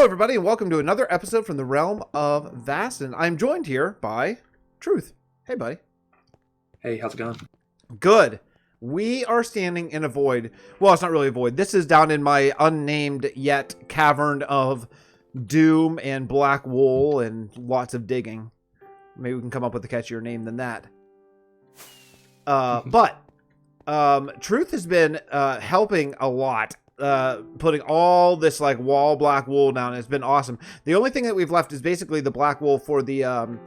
Hello, everybody, and welcome to another episode from the Realm of Vasten. I'm joined here by Truth. Hey, buddy. Hey, how's it going? Good. We are standing in a void. Well, it's not really a void. This is down in my unnamed yet cavern of doom and black wool and lots of digging. Maybe we can come up with a catchier name than that. But Truth has been helping a lot. Putting all this like wall black wool down. It's been awesome. The only thing that we've left is basically the black wool for the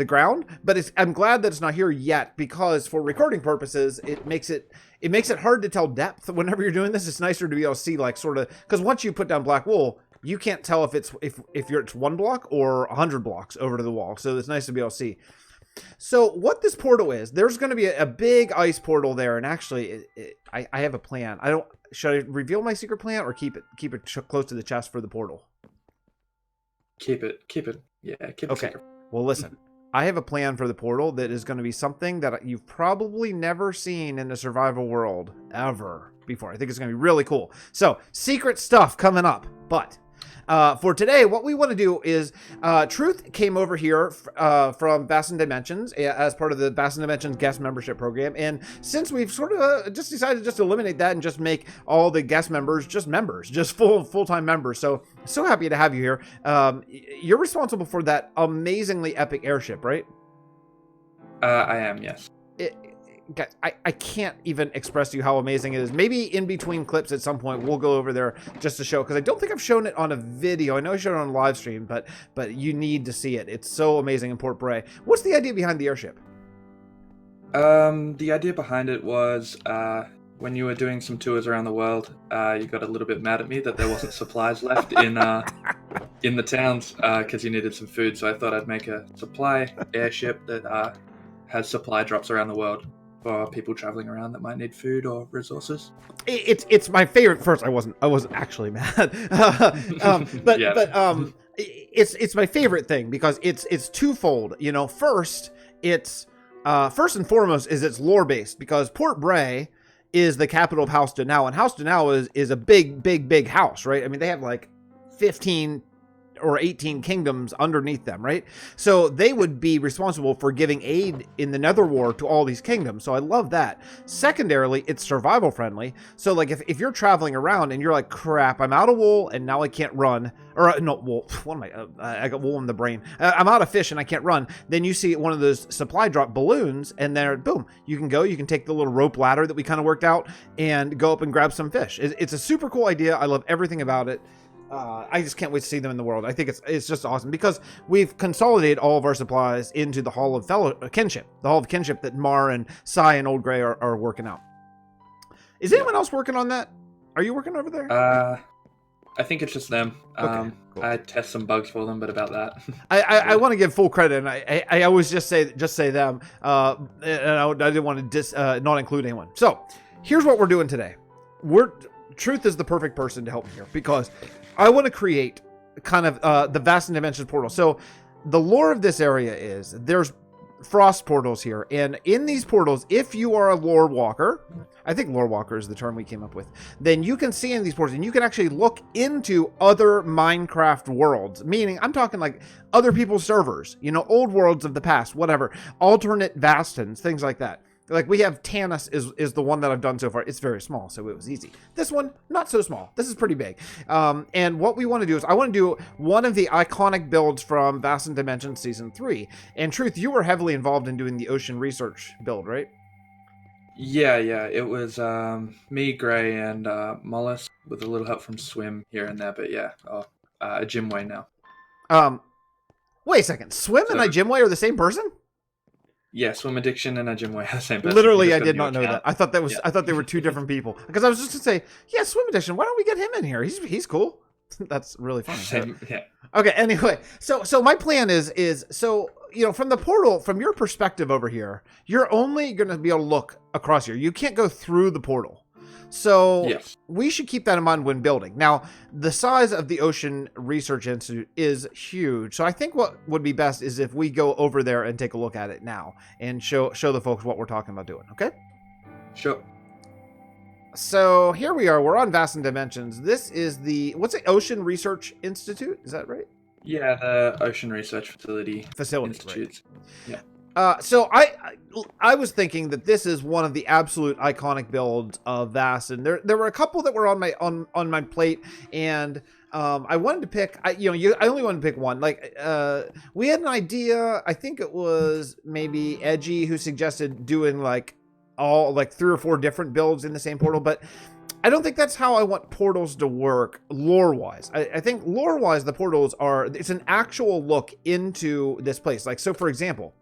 ground, but I'm glad that it's not here yet, because for recording purposes it makes it hard to tell depth whenever you're doing this. It's nicer to be able to see, like, sort of, because once you put down black wool, you can't tell if it's one block or 100 blocks over to the wall, so it's nice to be able to see. So what this portal is, there's going to be a big ice portal there, and actually I have a plan. Should I reveal my secret plan or keep it close to the chest for the portal? Keep it. Yeah, keep it. Okay. Secret. Well, listen, I have a plan for the portal that is going to be something that you've probably never seen in the survival world ever before. I think it's going to be really cool. So, secret stuff coming up, but for today, what we want to do is, Truth came over here from Vasten Dimensions as part of the Vasten Dimensions guest membership program. And since we've sort of just decided to eliminate that and just make all the guest members just full-time members. So happy to have you here. You're responsible for that amazingly epic airship, right? I am, yes. Guys, I can't even express to you how amazing it is. Maybe in between clips at some point we'll go over there just to show, because I don't think I've shown it on a video. I know I showed it on a live stream, but you need to see it. It's so amazing in Port Bray. What's the idea behind the airship? The idea behind it was when you were doing some tours around the world, you got a little bit mad at me that there wasn't supplies left in the towns because you needed some food. So I thought I'd make a supply airship that has supply drops around the world for people traveling around that might need food or resources. It's my favorite. First, I wasn't actually mad, but it's my favorite thing because it's twofold. You know, first and foremost is it's lore based, because Port Bray is the capital of House Danao, and House Danao is a big house, right? I mean, they have like 15 or 18 kingdoms underneath them, right? So they would be responsible for giving aid in the Nether War to all these kingdoms. So I love that. Secondarily, it's survival friendly. So like if you're traveling around and you're like, crap, I'm out of wool and now I can't run, or no, wool, what am I got wool in the brain. I'm out of fish and I can't run. Then you see one of those supply drop balloons and then boom, you can take the little rope ladder that we kind of worked out and go up and grab some fish. It's a super cool idea. I love everything about it. I just can't wait to see them in the world. I think it's just awesome because we've consolidated all of our supplies into the Hall of Kinship, that Mar and Sai and Old Grey are working out. Is anyone else working on that? Are you working over there? I think it's just them. Okay, cool. I test some bugs for them, but about that. I want to give full credit, and I always just say them. And I didn't want to not include anyone. So here's what we're doing today. Truth is the perfect person to help me here because I want to create kind of the Vasten Dimensions portal. So the lore of this area is there's frost portals here. And in these portals, if you are a lore walker, I think lore walker is the term we came up with, then you can see in these portals and you can actually look into other Minecraft worlds. Meaning, I'm talking like other people's servers, old worlds of the past, whatever, alternate Vastens, things like that. Like we have Tanis is the one that I've done so far. It's very small, so it was easy. This one, not so small. This is pretty big. And what we want to do is I want to do one of the iconic builds from Vasten Dimensions Season 3. And Truth, you were heavily involved in doing the ocean research build, right? Yeah. It was me, Gray, and Mollis with a little help from Swim here and there. But yeah, Jimway now. Wait a second. Swim and Jimway are the same person? Yeah, Swim Addiction and Jimway are the same person. Literally, I did not know that. I thought I thought they were two different people. Because I was just going to say, yeah, Swim Addiction, why don't we get him in here? He's cool. That's really funny. Yeah. Okay, anyway. So my plan is from the portal, from your perspective over here, you're only going to be able to look across here. You can't go through the portal. So yes, we should keep that in mind when building. Now, the size of the Ocean Research Institute is huge. So I think what would be best is if we go over there and take a look at it now and show the folks what we're talking about doing. Okay? Sure. So here we are. We're on Vasten Dimensions. This is what's it? Ocean Research Institute? Is that right? Yeah, the Ocean Research Facility Institute. Right. Yeah. So I was thinking that this is one of the absolute iconic builds of Vasten. There were a couple that were on my plate, and I wanted to pick. I only wanted to pick one. Like we had an idea. I think it was maybe Edgy who suggested doing like 3 or 4 different builds in the same portal, but I don't think that's how I want portals to work lore-wise. I think lore-wise, the portals it's an actual look into this place. Like, so for example,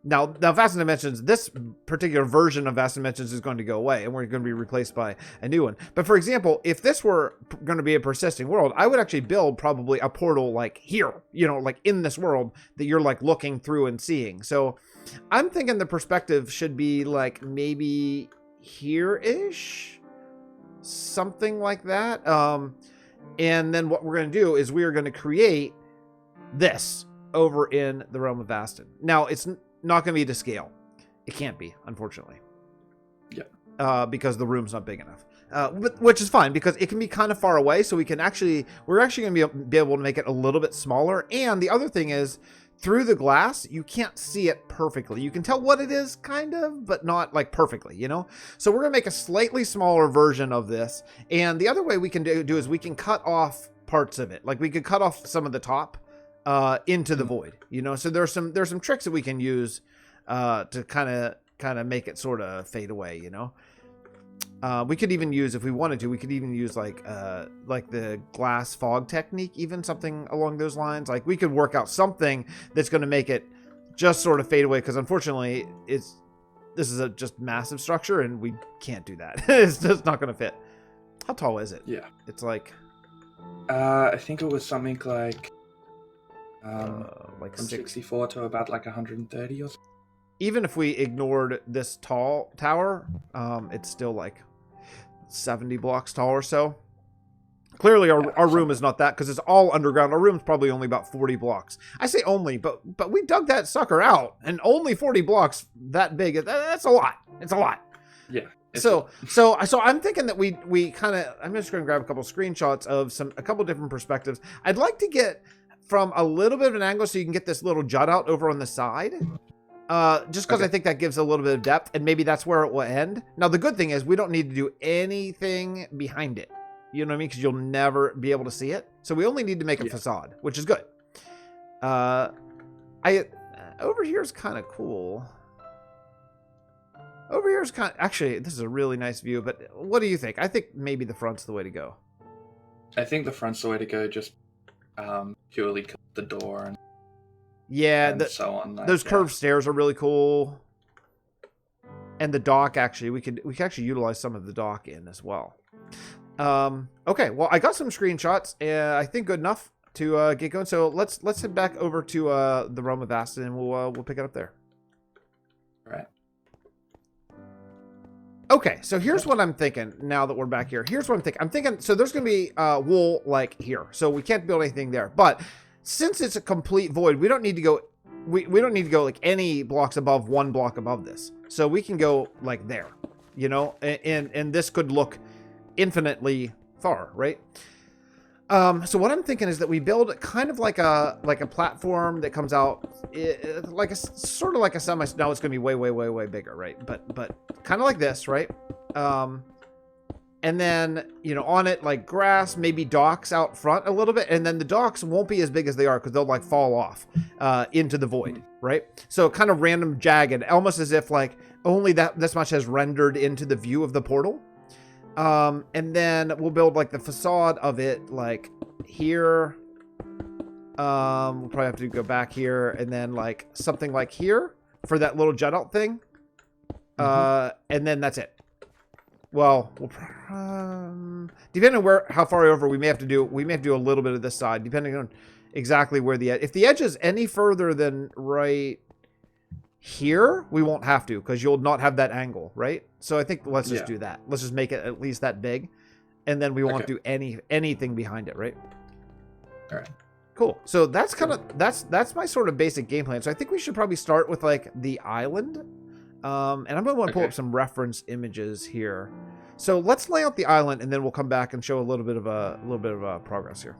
now Vasten Dimensions, this particular version of Vasten Dimensions is going to go away, and we're going to be replaced by a new one. But for example, if this were going to be a persisting world, I would actually build probably a portal like here, like in this world that you're like looking through and seeing. So I'm thinking the perspective should be like maybe here-ish, something like that. And then what we're going to do is we are going to create this over in the Realm of Vasten. Now, it's not going to be to scale. It can't be, unfortunately. Yeah. Because the room's not big enough. Which is fine, because it can be kind of far away, so we're actually going to be able to make it a little bit smaller. And the other thing is, through the glass, you can't see it perfectly. You can tell what it is, kind of, but not like perfectly, So we're going to make a slightly smaller version of this. And the other way we can do is we can cut off parts of it. Like we could cut off some of the top into the void, So there's some tricks that we can use to kind of make it sort of fade away, We could even use, if we wanted to, we could even use like the glass fog technique, even something along those lines. Like we could work out something that's going to make it just sort of fade away, because unfortunately this is a just massive structure and we can't do that. It's just not going to fit. How tall is it? Yeah. It's like I think it was something like from 6 64 to about like 130 or something. Even if we ignored this tall tower, it's still like 70 blocks tall or so. Clearly, our room is not that, because it's all underground. Our room's probably only about 40 blocks. I say only, but we dug that sucker out, and only 40 blocks that big. That's a lot. It's a lot. Yeah. So I'm thinking that we kind of. I'm just going to grab a couple screenshots of a couple different perspectives. I'd like to get from a little bit of an angle so you can get this little jut out over on the side. Just because I think that gives a little bit of depth, and maybe that's where it will end. Now, the good thing is we don't need to do anything behind it. You know what I mean? Because you'll never be able to see it. So we only need to make a facade, which is good. Over here is kind of cool. Over here is actually, this is a really nice view, but what do you think? I think maybe the front's the way to go. I think the front's the way to go, just purely because the door and so on. Those curved stairs are really cool. And the dock, actually, we could actually utilize some of the dock in as well. Okay, well, I got some screenshots, I think good enough to get going. So let's head back over to the Realm of Vasten, and we'll pick it up there. All right. Okay, so here's what I'm thinking now that we're back here. Here's what I'm thinking. I'm thinking, so there's going to be wool like here. So we can't build anything there. But since it's a complete void, we don't need to go we don't need to go like any blocks above 1 block above this. So we can go like there, and this could look infinitely far, right? So what I'm thinking is that we build kind of like a platform that comes out like a sort of like a semi. Now it's going to be way bigger, right? But kind of like this, right? And then, on it, like grass, maybe docks out front a little bit. And then the docks won't be as big as they are because they'll like fall off into the void, right? So kind of random jagged, almost as if like only this much has rendered into the view of the portal. And then we'll build like the facade of it like here. We'll probably have to go back here and then like something like here for that little jut out thing. And then that's it. Well, depending on how far over we may have to do a little bit of this side, depending on exactly where the edge. If the edge is any further than right here, we won't have to, because you'll not have that angle, right? So I think let's just do that. Let's just make it at least that big, and then we won't do anything behind it, right? All right. Cool. So that's that's my sort of basic game plan. So I think we should probably start with like the island. And I'm going to want to pull up some reference images here. So let's lay out the island, and then we'll come back and show a little bit of progress here.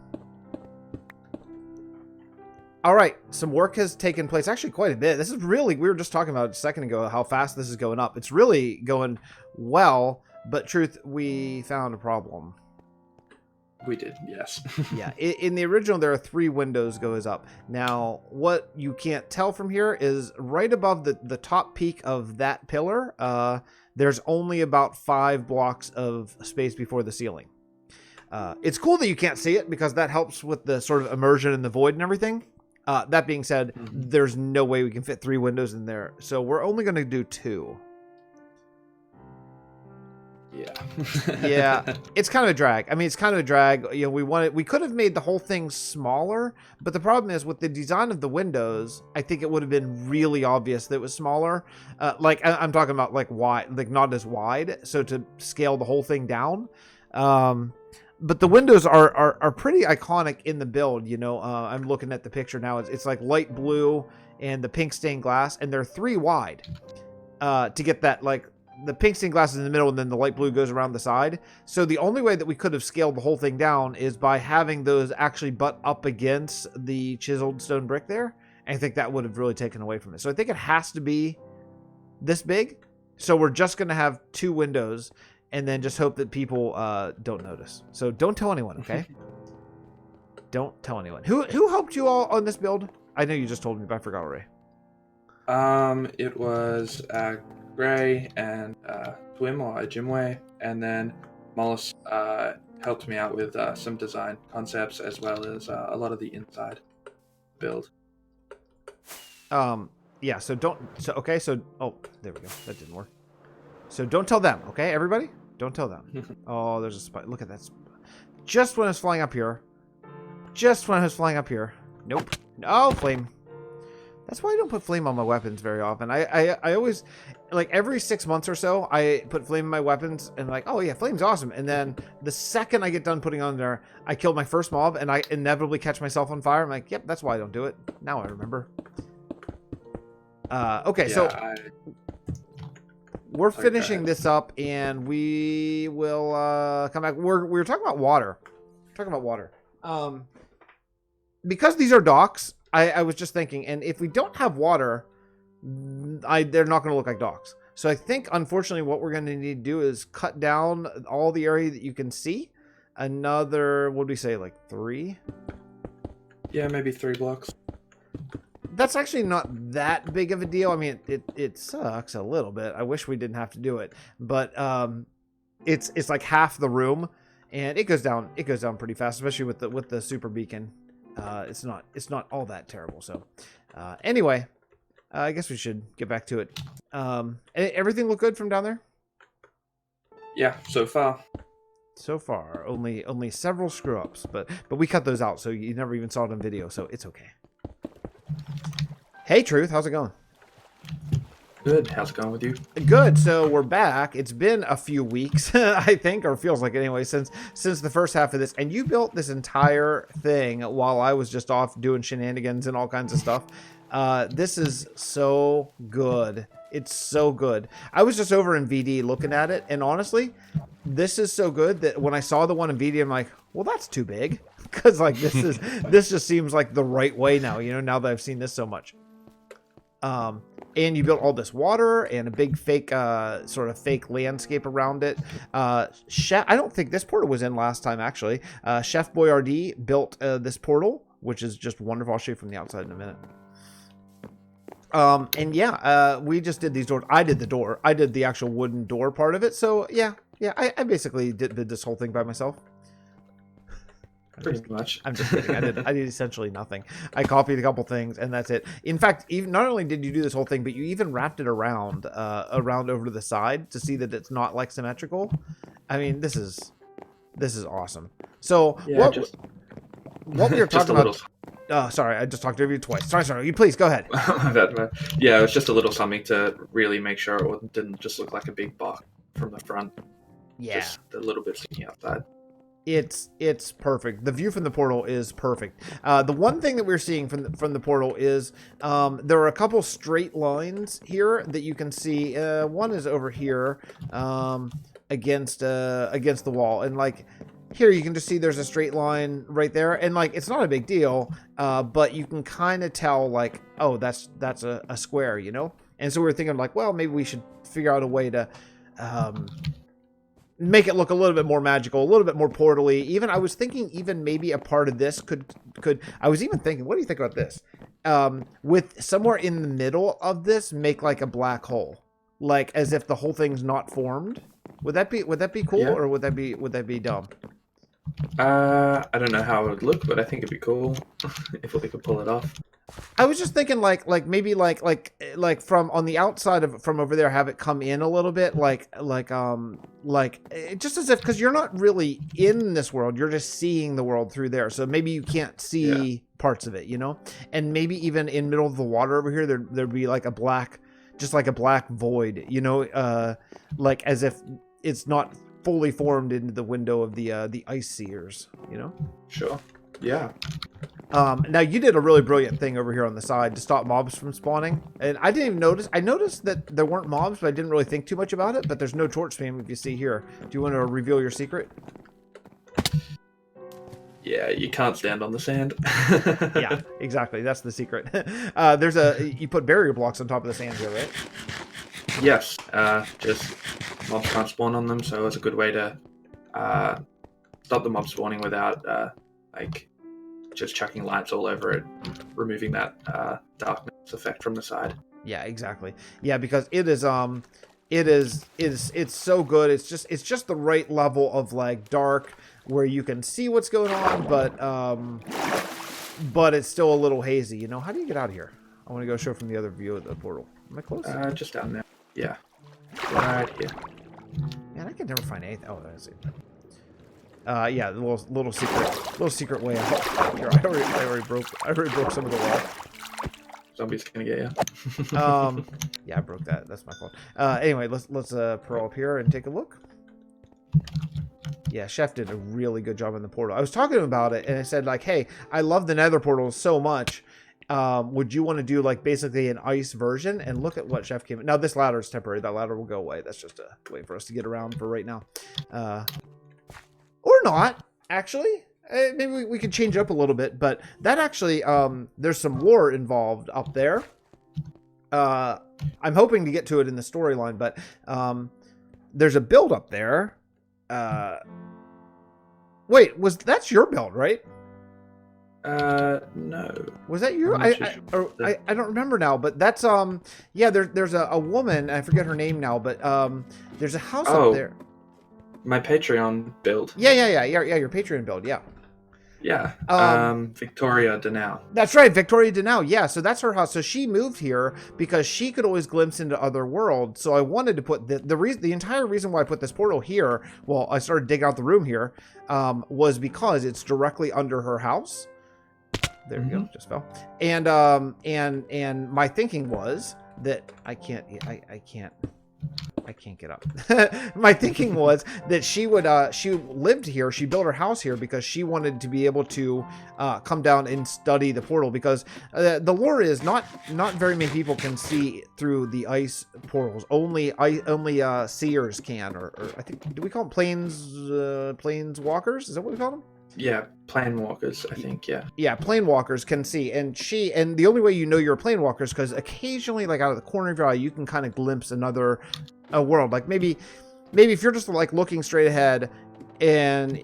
All right, some work has taken place, actually quite a bit. This is really, we were just talking about a second ago how fast this is going up. It's really going well, but truth, we found a problem. We did, yes. Yeah, in the original, there are 3 windows goes up. Now, what you can't tell from here is right above the top peak of that pillar, there's only about 5 blocks of space before the ceiling. It's cool that you can't see it because that helps with the sort of immersion in the void and everything. That being said, there's no way we can fit 3 windows in there, so we're only going to do 2. Yeah. Yeah, it's kind of a drag. I mean, it's kind of a drag. You know, we could have made the whole thing smaller, but the problem is with the design of the windows, I think it would have been really obvious that it was smaller. Like I'm talking about like wide, like not as wide. So to scale the whole thing down. But the windows are pretty iconic in the build. You know, I'm looking at the picture now. It's like light blue and the pink stained glass, and they're 3 wide to get that, like the pink stained glass is in the middle and then the light blue goes around the side. So the only way that we could have scaled the whole thing down is by having those actually butt up against the chiseled stone brick there. And I think that would have really taken away from it. So I think it has to be this big. So we're just going to have 2 windows. And then just hope that people don't notice. So don't tell anyone, okay? Don't tell anyone. Who helped you all on this build? I know you just told me, but I forgot already. It was Gray and Twim or Jimway, and then Mollis helped me out with some design concepts as well as a lot of the inside build. Yeah. So don't. So okay. So there we go. That didn't work. So don't tell them, okay, everybody? Don't tell them. Oh, there's a spot. Look at that. Just when I was flying up here. Nope. No, flame. That's why I don't put flame on my weapons very often. I always, like every 6 months or so, I put flame in my weapons and like, oh yeah, flame's awesome. And then the second I get done putting on there, I kill my first mob and I inevitably catch myself on fire. I'm like, yep, that's why I don't do it. Now I remember. Okay, yeah, so... We're finishing this up, and we will come back. We were talking about water. Because these are docks, I was just thinking, and if we don't have water, they're not going to look like docks. So I think, unfortunately, what we're going to need to do is cut down all the area that you can see. Another, what do we say, like 3? Yeah, maybe 3 blocks. That's actually not that big of a deal. I mean, it sucks a little bit. I wish we didn't have to do it, but it's like half the room, and it goes down pretty fast, especially with the super beacon. It's not all that terrible. So anyway, I guess we should get back to it. Everything look good from down there? Yeah, so far. So far, only several screw ups, but we cut those out, so you never even saw it on video, so it's okay. Hey, Truth, how's it going? Good. How's it going with you? Good. So we're back. It's been a few weeks, I think, or feels like it anyway, since the first half of this. And you built this entire thing while I was just off doing shenanigans and all kinds of stuff. This is so good. It's so good. I was just over in VD looking at it, and honestly, this is so good that when I saw the one in VD, I'm like, well, that's too big. Because like this just seems like the right way now, you know, now that I've seen this so much. And you built all this water and a big fake, sort of fake landscape around it. Chef, I don't think this portal was in last time, actually. Chef Boyardee built this portal, which is just wonderful. I'll show you from the outside in a minute. And yeah, we just did these doors. I did the door. I did the actual wooden door part of it. So yeah, I basically did this whole thing by myself. Pretty much. I'm just kidding. I did essentially nothing. I copied a couple things and that's it. In fact, even not only did you do this whole thing, but you even wrapped it around over to the side to see that it's not like symmetrical. I mean, this is awesome. So yeah, what we were talking about. Oh, sorry, I just talked over you twice. Sorry. You please go ahead. Yeah, it was just a little something to really make sure it didn't just look like a big box from the front. Yeah. Just a little bit sticking outside. it's perfect. The view from the portal is perfect. The one thing that we're seeing from the portal is there are a couple straight lines here that you can see. One is over here against the wall, and like here you can just see there's a straight line right there, and like it's not a big deal, but you can kind of tell like, oh, that's a square, you know. And so we're thinking like, well, maybe we should figure out a way to make it look a little bit more magical, a little bit more portally. Even I was thinking even maybe a part of this could I was even thinking, what do you think about this? With somewhere in the middle of this, make like a black hole, like as if the whole thing's not formed. Would that be cool, or would that be dumb? I don't know how it would look, but I think it'd be cool if we could pull it off. I was just thinking like maybe like from on the outside of from over there, have it come in a little bit, like just as if, because you're not really in this world, you're just seeing the world through there, so maybe you can't see parts of it, you know. And maybe even in middle of the water over here, there'd be like a black, just like a black void, you know, like as if it's not fully formed into the window of the ice seers, you know. Sure. Yeah. Now you did a really brilliant thing over here on the side to stop mobs from spawning, and I didn't even notice. I noticed that there weren't mobs, but I didn't really think too much about it. But there's no torch spam if you see here. Do you want to reveal your secret? Yeah, you can't stand on the sand. Yeah, exactly. That's the secret. You put barrier blocks on top of the sand here, right? Yes. Just mobs can't spawn on them, so it's a good way to stop the mob spawning without like just chucking lights all over it, removing that darkness effect from the side. Yeah, exactly. Yeah, because it's so good. It's just the right level of like dark where you can see what's going on, but it's still a little hazy. You know, how do you get out of here? I want to go show from the other view of the portal. Am I close? Just down there. Yeah, right here. Man, I can never find anything. Oh, that's it. Yeah, the little secret way out. Here, I already broke some of the wall. Zombie's gonna get you. Yeah, I broke that. That's my fault. Anyway, let's pearl up here and take a look. Yeah, Chef did a really good job in the portal. I was talking to him about it, and I said like, hey, I love the Nether portal so much. Would you want to do like basically an ice version? And look at what Chef came. Now this ladder is temporary. That ladder will go away. That's just a way for us to get around for right now. Or not, actually. Maybe we could change it up a little bit, but that actually, there's some lore involved up there. I'm hoping to get to it in the storyline, but there's a build up there. Wait, that's your build, right? No. Was that you? I don't remember now, but that's yeah. There's a woman. I forget her name now, but there's a house up there. My Patreon build. Yeah. Your Patreon build. Yeah. Yeah. Victoria Denau. That's right, Victoria Denau. Yeah, so that's her house. So she moved here because she could always glimpse into other worlds. So I wanted to put the entire reason why I put this portal here. Well, I started digging out the room here, was because it's directly under her house. There we go, just fell. And my thinking was that I can't get up. My thinking was that she lived here. She built her house here because she wanted to be able to come down and study the portal, because the lore is not very many people can see through the ice portals. Only seers can, or I think, do we call them planeswalkers? Is that what we call them? Yeah, planewalkers, I think, yeah. Yeah, planewalkers can see, and the only way you know you're a planewalker is because occasionally, like out of the corner of your eye, you can kind of glimpse another world. Like maybe if you're just like looking straight ahead, and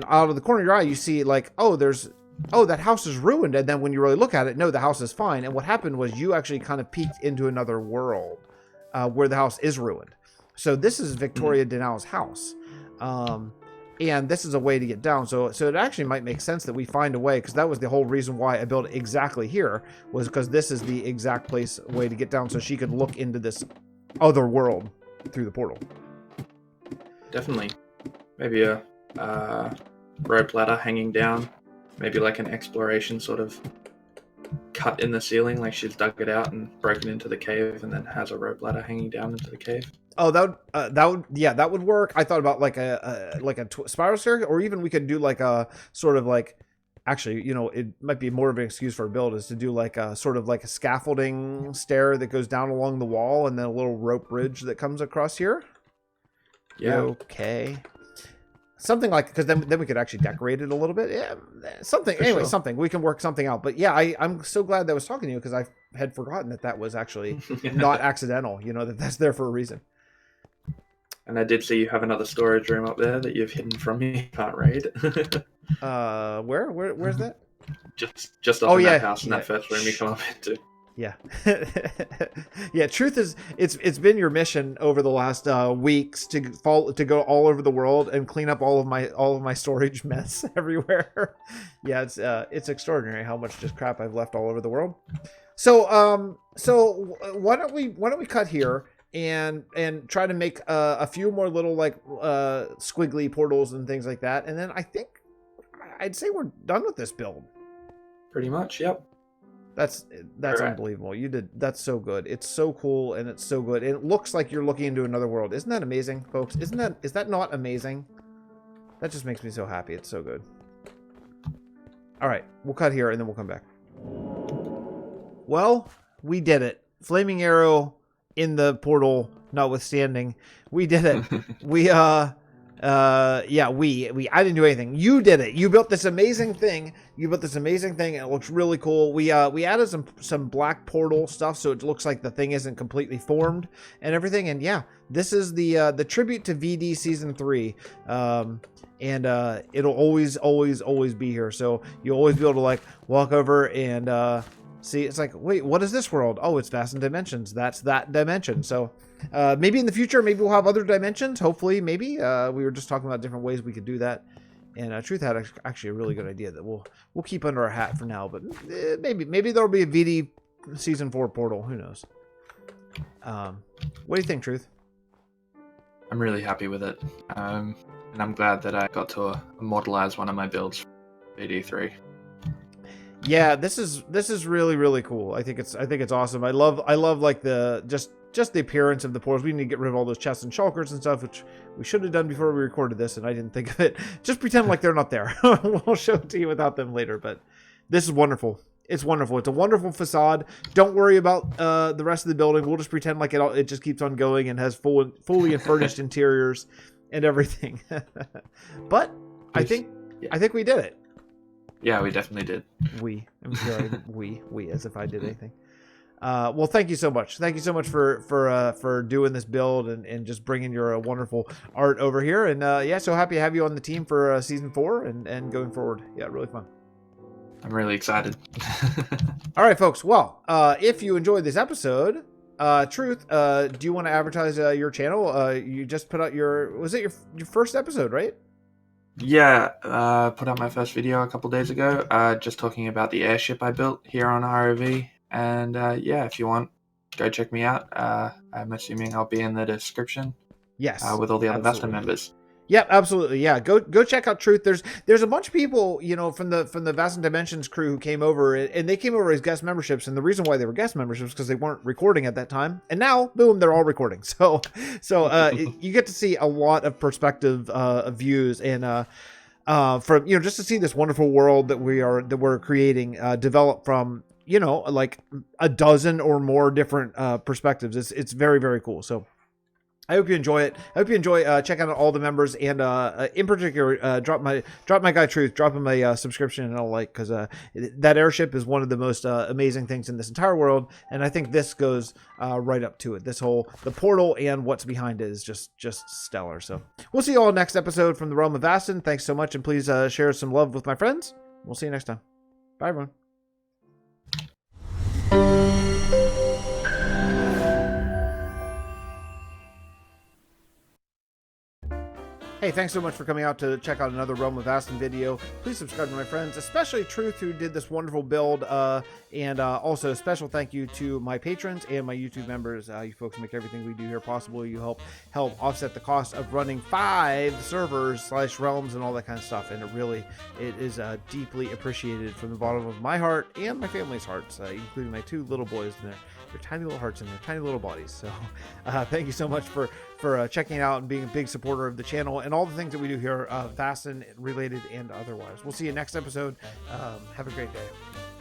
out of the corner of your eye, you see like, oh, that house is ruined, and then when you really look at it, no, the house is fine. And what happened was you actually kind of peeked into another world where the house is ruined. So this is Victoria Denau's house. And this is a way to get down. So it actually might make sense that we find a way, because that was the whole reason why I built it exactly here, was because this is the exact way to get down, so she could look into this other world through the portal. Definitely. Maybe a rope ladder hanging down. Maybe like an exploration sort of cut in the ceiling, like she's dug it out and broken into the cave, and then has a rope ladder hanging down into the cave. Oh, that would work. I thought about like a spiral staircase, or even we could do like a sort of like, actually, you know, it might be more of an excuse for a build is to do like a sort of like a scaffolding stair that goes down along the wall, and then a little rope bridge that comes across here. Yeah. Okay. Something like, because then we could actually decorate it a little bit. Yeah, something. Anyway, sure. Something. We can work something out. But yeah, I'm so glad that I was talking to you, because I had forgotten that was actually not accidental. You know, that's there for a reason. And I did see you have another storage room up there that you've hidden from me. Can't raid. Where's that? Just up in that house in that first room you come up into. Yeah. Yeah, truth is, it's been your mission over the last weeks to go all over the world and clean up all of my storage mess everywhere. Yeah, it's extraordinary how much just crap I've left all over the world. So why don't we cut here and try to make a few more little like squiggly portals and things like that, and then I think I'd say we're done with this build. Pretty much, yep. That's right. Unbelievable. You did. That's so good. It's so cool, and it's so good. And it looks like you're looking into another world. Isn't that amazing, folks? Is that not amazing? That just makes me so happy. It's so good. All right, we'll cut here, and then we'll come back. Well, we did it. Flaming arrow in the portal notwithstanding, we did it. I didn't do anything. You did it. You built this amazing thing. And it looks really cool. We added some black portal stuff, so it looks like the thing isn't completely formed and everything. And yeah, this is the tribute to VD season 3. It'll always be here. So you'll always be able to like walk over and see. It's like, wait, what is this world? Oh, it's Vasten Dimensions. That's that dimension. So maybe in the future, maybe we'll have other dimensions. Hopefully, maybe. We were just talking about different ways we could do that. And Truth had actually a really good idea that we'll keep under our hat for now. But maybe there'll be a VD season 4 portal. Who knows? What do you think, Truth? I'm really happy with it. And I'm glad that I got to immortalize one of my builds for VD3. Yeah, this is really, really cool. I think it's awesome. I love like the just the appearance of the portals. We need to get rid of all those chests and shulkers and stuff, which we should have done before we recorded this, and I didn't think of it. Just pretend like they're not there. We'll show it to you without them later, but this is wonderful. It's wonderful. It's a wonderful facade. Don't worry about the rest of the building. We'll just pretend like it just keeps on going and has fully furnished interiors and everything. But I think we did it. Yeah, we definitely did. We, as if I did anything. Well, thank you so much. Thank you so much for doing this build and just bringing your wonderful art over here. And yeah, so happy to have you on the team for season 4 and going forward. Yeah, really fun. I'm really excited. All right, folks. Well, if you enjoyed this episode, Truth, do you want to advertise your channel? You just put out was it your first episode, right? Yeah, put out my first video a couple days ago, just talking about the airship I built here on ROV. And yeah, if you want, go check me out. I'm assuming I'll be in the description. Yes, with all the other Vasten members. Yep, absolutely. Yeah, go check out Truth. There's a bunch of people, you know, from the Vasten Dimensions crew who came over, and they came over as guest memberships. And the reason why they were guest memberships because they weren't recording at that time. And now, boom, they're all recording. So you get to see a lot of perspective views and from, you know, just to see this wonderful world that we're creating develop from, you know, like a dozen or more different perspectives. It's very, very cool. So I hope you enjoy it. I hope you enjoy checking out all the members, and in particular, drop my guy Truth, drop him a subscription and all, like, because that airship is one of the most amazing things in this entire world, and I think this goes right up to it. The portal and what's behind it is just stellar. So we'll see you all next episode from the Realm of Vasten. Thanks so much, and please share some love with my friends. We'll see you next time. Bye, everyone. Hey, thanks so much for coming out to check out another Realm of Vasten video. Please subscribe to my friends, especially Truth, who did this wonderful build. And also a special thank you to my patrons and my YouTube members. You folks make everything we do here possible. You help offset the cost of running 5 servers / realms and all that kind of stuff. And it is deeply appreciated from the bottom of my heart and my family's hearts, including my 2 little boys in their tiny little hearts and their tiny little bodies. So thank you so much for checking it out and being a big supporter of the channel and all the things that we do here, Vasten related and otherwise. We'll see you next episode. Have a great day.